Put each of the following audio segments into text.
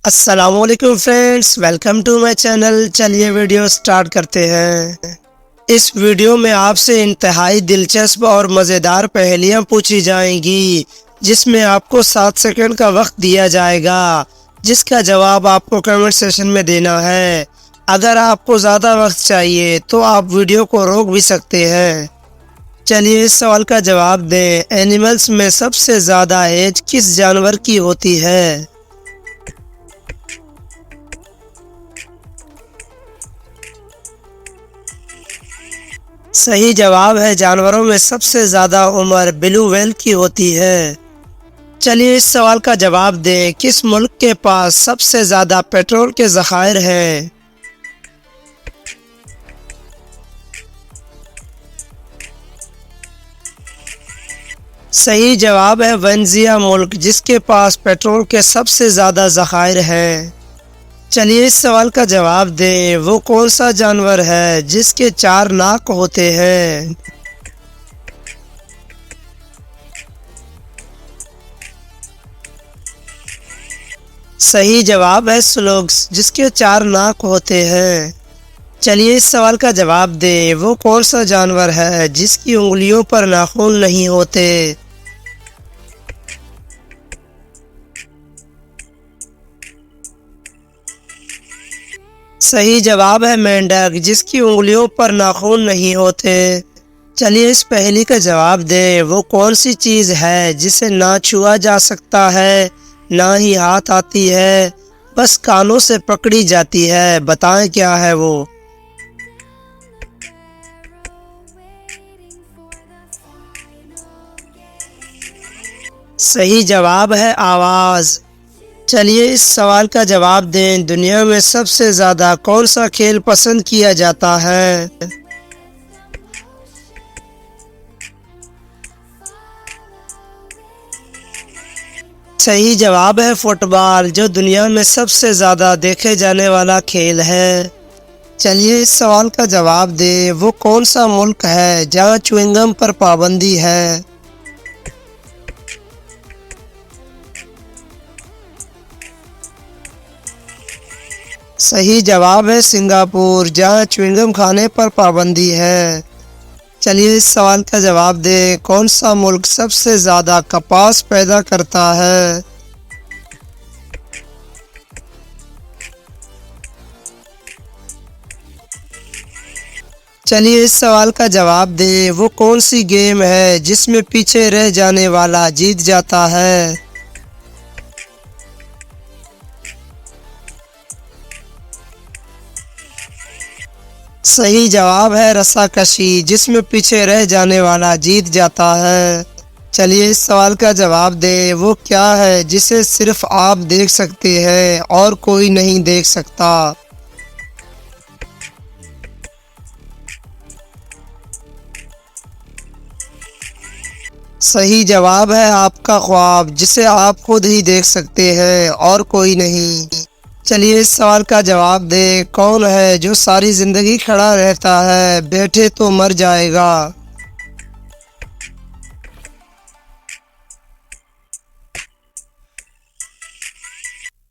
अस्सलामुअलैकुम friends, welcome to my channel. चलिए video start करते हैं। इस वीडियो में आपसे इंतहाई दिलचस्प और मज़ेदार पहेलियाँ पूछी जाएंगी, जिसमें आपको 7 सेकंड का वक्त दिया जाएगा, जिसका जवाब आपको कमेंट सेशन में देना है। अगर आपको ज़्यादा वक्त चाहिए तो आप वीडियो को रोक भी सकते हैं। चलिए इस सवाल का जवाब दें। एनिमल्स में सबसे ज़्यादा एज किस जानवर की होती है? सही जवाब है, जानवरों में सबसे ज़्यादा उम्र ब्लू व्हेल की होती है। चलिए इस सवाल का जवाब दें। किस मुल्क के पास सबसे ज़्यादा पेट्रोल के ज़खायर हैं? सही जवाब है, वेनेज़ुएला मुल्क, जिसके पास पेट्रोल के सबसे ज़्यादा ज़खायर हैं। चलिए इस सवाल का जवाब दें। वो कौन सा जानवर है जिसके 4 नाक होते हैं? सही जवाब है, स्लोथ्स, जिसके 4 नाक होते हैं। चलिए इस सवाल का जवाब दें। वो कौन सा जानवर है जिसकी उंगलियों पर नाखून नहीं होते? सही जवाब है, मेंढक, जिसकी उंगलियों पर नाखून नहीं होते। चलिए इस पहेली का जवाब दें। वो कौन सी चीज़ है जिसे ना छुआ जा सकता है, ना ही हाथ आती है, बस कानों से पकड़ी जाती है? बताएं क्या है वो? सही जवाब है, आवाज़। चलिए इस सवाल का जवाब दें। दुनिया में सबसे ज़्यादा कौन सा खेल पसंद किया जाता है? सही जवाब है, फुटबॉल, जो दुनिया में सबसे ज़्यादा देखे जाने वाला खेल है। चलिए इस सवाल का जवाब दें। वो कौन सा मुल्क है जहाँ च्युइंगम पर पाबंदी है? सही जवाब है, सिंगापुर, जहाँ च्युइंगम खाने पर पाबंदी है। चलिए इस सवाल का जवाब दें। कौन सा मुल्क सबसे ज़्यादा कपास पैदा करता है? चलिए इस सवाल का जवाब दें। वो कौन सी गेम है जिसमें पीछे रह जाने वाला जीत जाता है? सही जवाब है, रस्साकशी, जिसमें पीछे रह जाने वाला जीत जाता है। चलिए इस सवाल का जवाब दें। वो क्या है जिसे सिर्फ आप देख सकते हैं और कोई नहीं देख सकता? सही जवाब है, आपका ख्वाब, जिसे आप खुद ही देख सकते हैं और कोई नहीं। चलिए इस सवाल का जवाब दें। कौन है जो सारी ज़िंदगी खड़ा रहता है, बैठे तो मर जाएगा?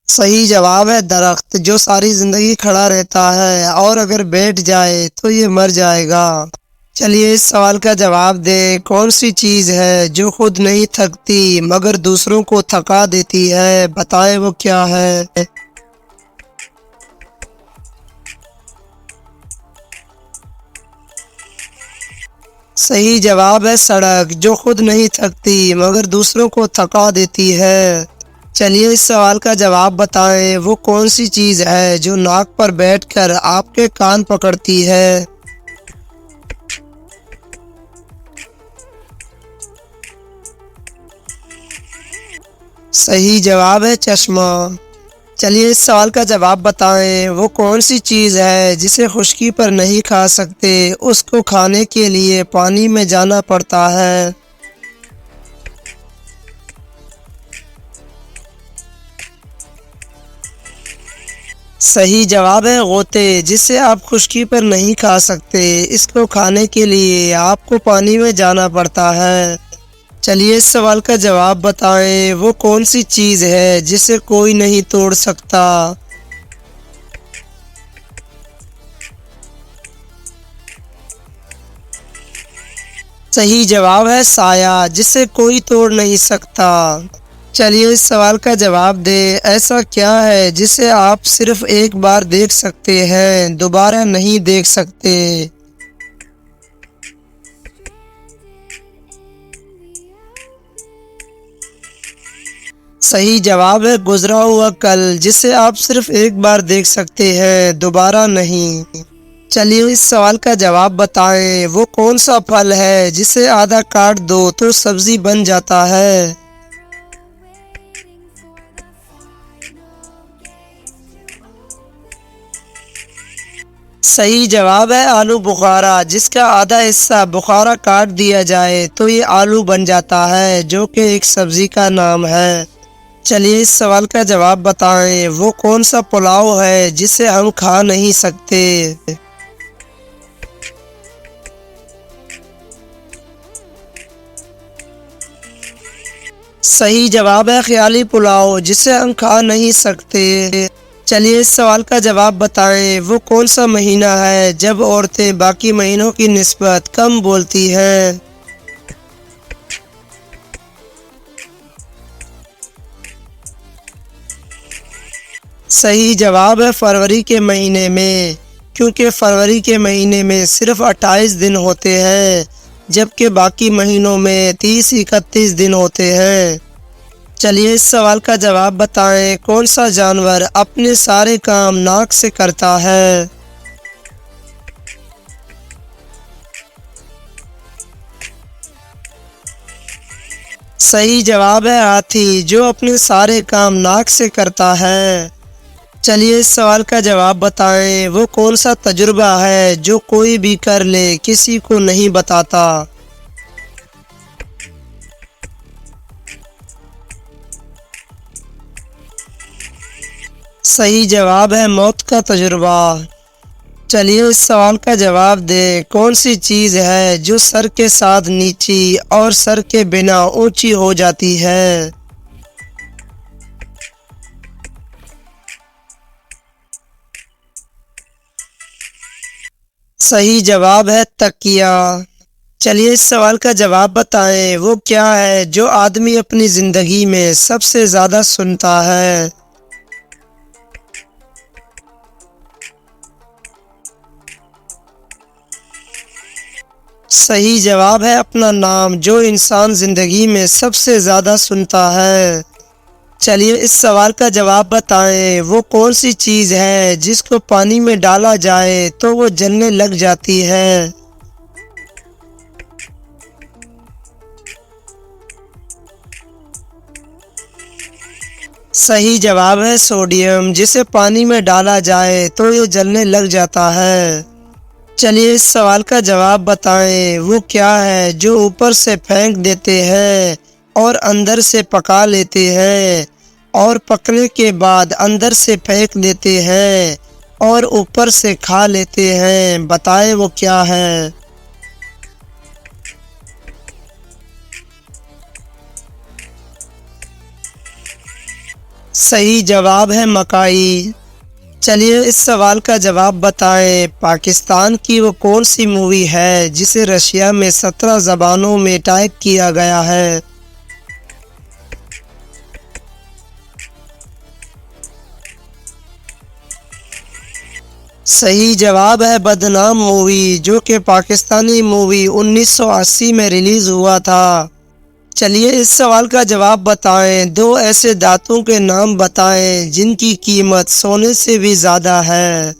सही जवाब है, दरख्त, जो सारी ज़िंदगी खड़ा रहता है और अगर बैठ जाए तो ये मर जाएगा। चलिए इस सवाल का जवाब दें। कौन सी चीज़ है जो खुद नहीं थकती मगर दूसरों को थका देती है? बताएं वो क्या है? सही जवाब है, सड़क, जो खुद नहीं थकती मगर दूसरों को थका देती है। चलिए इस सवाल का जवाब बताएं। वो कौन सी चीज़ है जो नाक पर बैठकर आपके कान पकड़ती है? सही जवाब है, चश्मा। चलिए इस सवाल का जवाब बताएं। वो कौन सी चीज़ है जिसे खुश्की पर नहीं खा सकते, उसको खाने के लिए पानी में जाना पड़ता है? सही जवाब है, गोते, जिसे आप खुश्की पर नहीं खा सकते, इसको खाने के लिए आपको पानी में जाना पड़ता है। चलिए इस सवाल का जवाब बताएं, वो कौन सी चीज़ है जिसे कोई नहीं तोड़ सकता। सही जवाब है साया, जिसे कोई तोड़ नहीं सकता। चलिए इस सवाल का जवाब दें, ऐसा क्या है जिसे आप सिर्फ एक बार देख सकते हैं, दोबारा नहीं देख सकते। सही जवाब है गुजरा हुआ कल, जिसे आप सिर्फ एक बार देख सकते हैं, दोबारा नहीं। चलिए इस सवाल का जवाब बताएं, वो कौन सा फल है जिसे आधा काट दो तो सब्जी बन जाता है। सही जवाब है आलू बुखारा, जिसका आधा हिस्सा बुखारा काट दिया जाए तो ये आलू बन जाता है, जो कि एक सब्जी का नाम है। चलिए इस सवाल का जवाब बताएं, वो कौन सा पुलाव है जिसे हम खा नहीं सकते। सही जवाब है ख्याली पुलाव, जिसे हम खा नहीं सकते। चलिए इस सवाल का जवाब बताएं, वो कौन सा महीना है जब औरतें बाकी महीनों की निस्बत कम बोलती हैं। सही जवाब है फरवरी के महीने में, क्योंकि फरवरी के महीने में सिर्फ 28 दिन होते हैं, जबकि बाकी महीनों में 30-31 दिन होते हैं। चलिए इस सवाल का जवाब बताएं, कौन सा जानवर अपने सारे काम नाक से करता है। सही जवाब है हाथी, जो अपने सारे काम नाक से करता है। चलिए इस सवाल का जवाब बताएं, वो कौन सा तजुर्बा है जो कोई भी कर ले किसी को नहीं बताता। सही जवाब है मौत का तजुर्बा। चलिए इस सवाल का जवाब दें, कौन सी चीज़ है जो सर के साथ नीची और सर के बिना ऊंची हो जाती है। सही जवाब है तकिया। चलिए इस सवाल का जवाब बताएं, वो क्या है जो आदमी अपनी ज़िंदगी में सबसे ज़्यादा सुनता है। सही जवाब है अपना नाम, जो इंसान ज़िंदगी में सबसे ज़्यादा सुनता है। चलिए इस सवाल का जवाब बताएं, वो कौन सी चीज़ है जिसको पानी में डाला जाए तो वो जलने लग जाती है। सही जवाब है सोडियम, जिसे पानी में डाला जाए तो ये जलने लग जाता है। चलिए इस सवाल का जवाब बताएं, वो क्या है जो ऊपर से फेंक देते हैं और अंदर से पका लेते हैं, और पकने के बाद अंदर से फेंक देते हैं और ऊपर से खा लेते हैं। बताएं वो क्या है। सही जवाब है मकाई। चलिए इस सवाल का जवाब बताएं, पाकिस्तान की वो कौन सी मूवी है जिसे रशिया में 17 ज़बानों में टाइप किया गया है। सही जवाब है बदनाम मूवी, जो कि पाकिस्तानी मूवी 1980 में रिलीज़ हुआ था। चलिए इस सवाल का जवाब बताएं, दो ऐसे धातुओं के नाम बताएं जिनकी कीमत सोने से भी ज़्यादा है।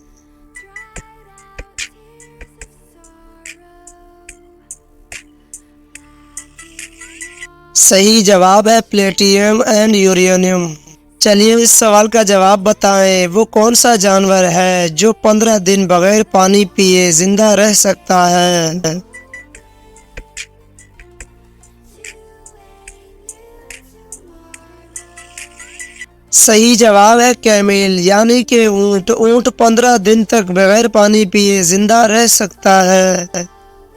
सही जवाब है प्लेटिनम एंड यूरेनियम। चलिए इस सवाल का जवाब बताएं, वो कौन सा जानवर है जो 15 दिन बगैर पानी पिए जिंदा रह सकता है। सही जवाब है कैमेल, यानी कि ऊँट। ऊँट 15 दिन तक बगैर पानी पिए जिंदा रह सकता है।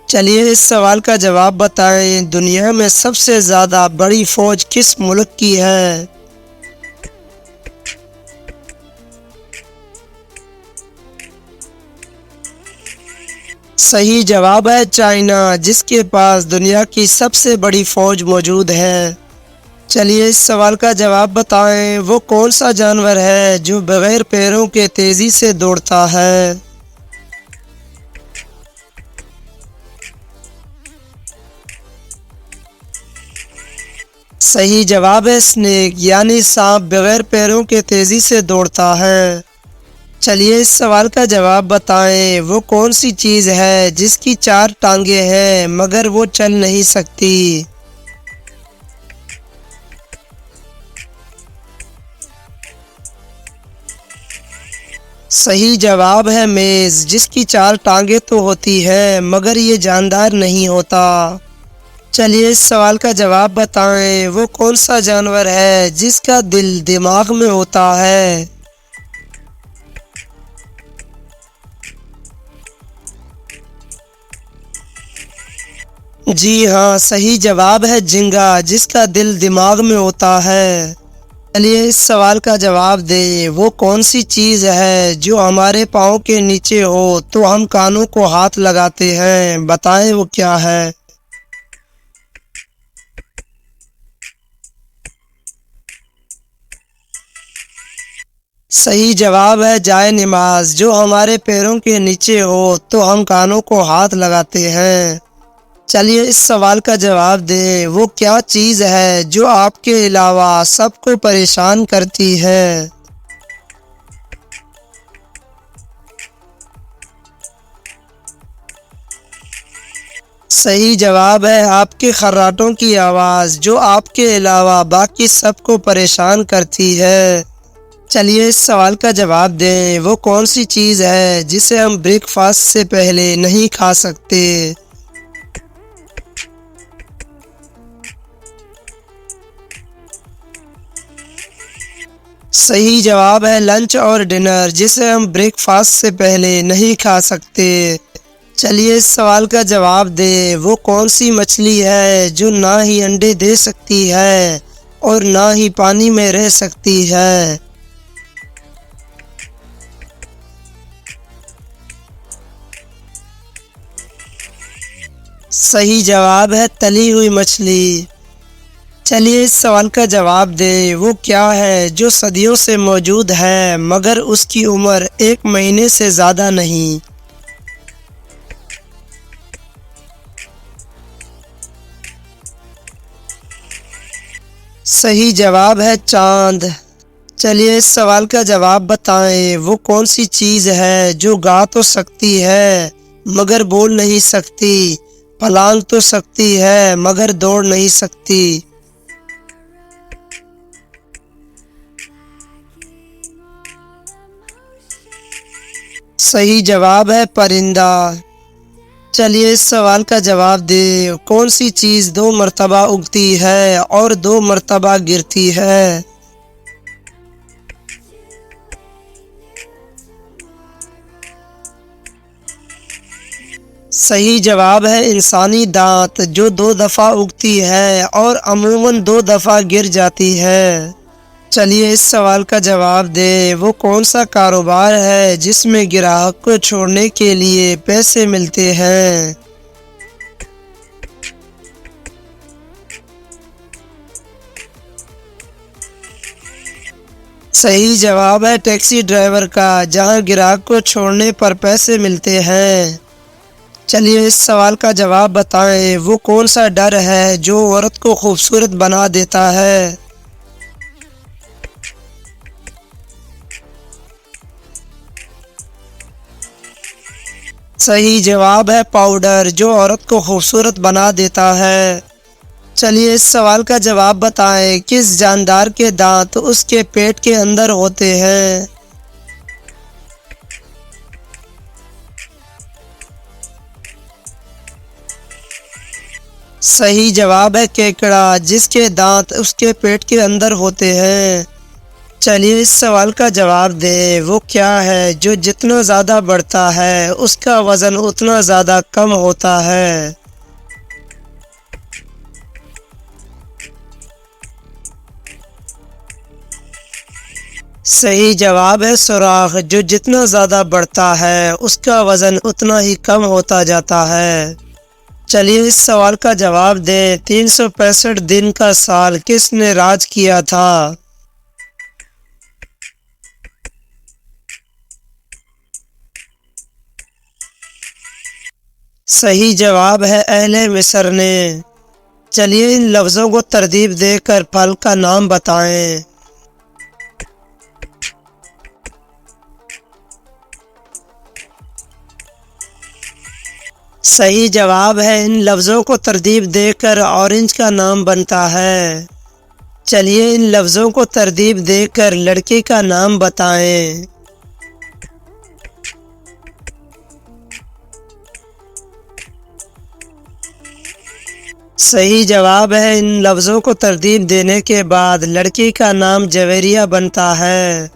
चलिए इस सवाल का जवाब बताएं, दुनिया में सबसे ज़्यादा बड़ी फ़ौज किस मुल्क की है? सही जवाब है चाइना, जिसके पास दुनिया की सबसे बड़ी फ़ौज मौजूद है। चलिए इस सवाल का जवाब बताएं, वो कौन सा जानवर है जो बगैर पैरों के तेज़ी से दौड़ता है? सही जवाब है स्नेक, यानी सांप बगैर पैरों के तेज़ी से दौड़ता है। चलिए इस सवाल का जवाब बताएं, वो कौन सी चीज़ है जिसकी 4 टांगे हैं मगर वो चल नहीं सकती? सही जवाब है मेज़, जिसकी 4 टांगे तो होती है मगर ये जानदार नहीं होता। चलिए इस सवाल का जवाब बताएं, वो कौन सा जानवर है जिसका दिल दिमाग में होता है? जी हाँ, सही जवाब है झींगा, जिसका दिल दिमाग में होता है। चलिए इस सवाल का जवाब दें, वो कौन सी चीज़ है जो हमारे पाँव के नीचे हो तो हम कानों को हाथ लगाते हैं, बताएं वो क्या है? सही जवाब है जाए नमाज, जो हमारे पैरों के नीचे हो तो हम कानों को हाथ लगाते हैं। चलिए इस सवाल का जवाब दें, वो क्या चीज़ है जो आपके अलावा सबको परेशान करती है? सही जवाब है आपके खर्राटों की आवाज़, जो आपके अलावा बाकी सबको परेशान करती है। चलिए इस सवाल का जवाब दें, वो कौन सी चीज़ है जिसे हम ब्रेकफास्ट से पहले नहीं खा सकते? सही जवाब है लंच और डिनर, जिसे हम ब्रेकफास्ट से पहले नहीं खा सकते। चलिए इस सवाल का जवाब दें, वो कौन सी मछली है जो ना ही अंडे दे सकती है और ना ही पानी में रह सकती है? सही जवाब है तली हुई मछली। चलिए इस सवाल का जवाब दें, वो क्या है जो सदियों से मौजूद है मगर उसकी उम्र 1 महीने से ज़्यादा नहीं? सही जवाब है चाँद। चलिए इस सवाल का जवाब बताएं, वो कौन सी चीज़ है जो गा तो सकती है मगर बोल नहीं सकती, पलांग तो सकती है मगर दौड़ नहीं सकती? सही जवाब है परिंदा। चलिए इस सवाल का जवाब दें, कौन सी चीज़ 2 मरतबा उगती है और 2 मरतबा गिरती है? सही जवाब है इंसानी दांत, जो 2 दफ़ा उगती है और अमूमन 2 दफ़ा गिर जाती है। चलिए इस सवाल का जवाब दें, वो कौन सा कारोबार है जिसमें ग्राहक को छोड़ने के लिए पैसे मिलते हैं? सही जवाब है टैक्सी ड्राइवर का, जहां ग्राहक को छोड़ने पर पैसे मिलते हैं। चलिए इस सवाल का जवाब बताएं, वो कौन सा डर है जो औरत को खूबसूरत बना देता है? सही जवाब है पाउडर, जो औरत को खूबसूरत बना देता है। चलिए इस सवाल का जवाब बताएं, किस जानदार के दांत उसके पेट के अंदर होते हैं? सही जवाब है केकड़ा, जिसके दांत उसके पेट के अंदर होते हैं। चलिए इस सवाल का जवाब दें। वो क्या है जो जितना ज़्यादा बढ़ता है उसका वज़न उतना ज़्यादा कम होता है? सही जवाब है सुराख। जो जितना ज़्यादा बढ़ता है उसका वज़न उतना ही कम होता जाता है। चलिए इस सवाल का जवाब दें। 365 दिन का साल किसने राज किया था? सही जवाब है अहले मिस्र ने। चलिए इन लफ्ज़ों को तरतीब देकर फल का नाम बताएं। सही जवाब है इन लफ्ज़ों को तरतीब देकर ऑरेंज का नाम बनता है। चलिए इन लफ्ज़ों को तरतीब देकर लड़के का नाम बताएं। सही जवाब है इन लफ्ज़ों को तरतीब देने के बाद लड़की का नाम जवेरिया बनता है।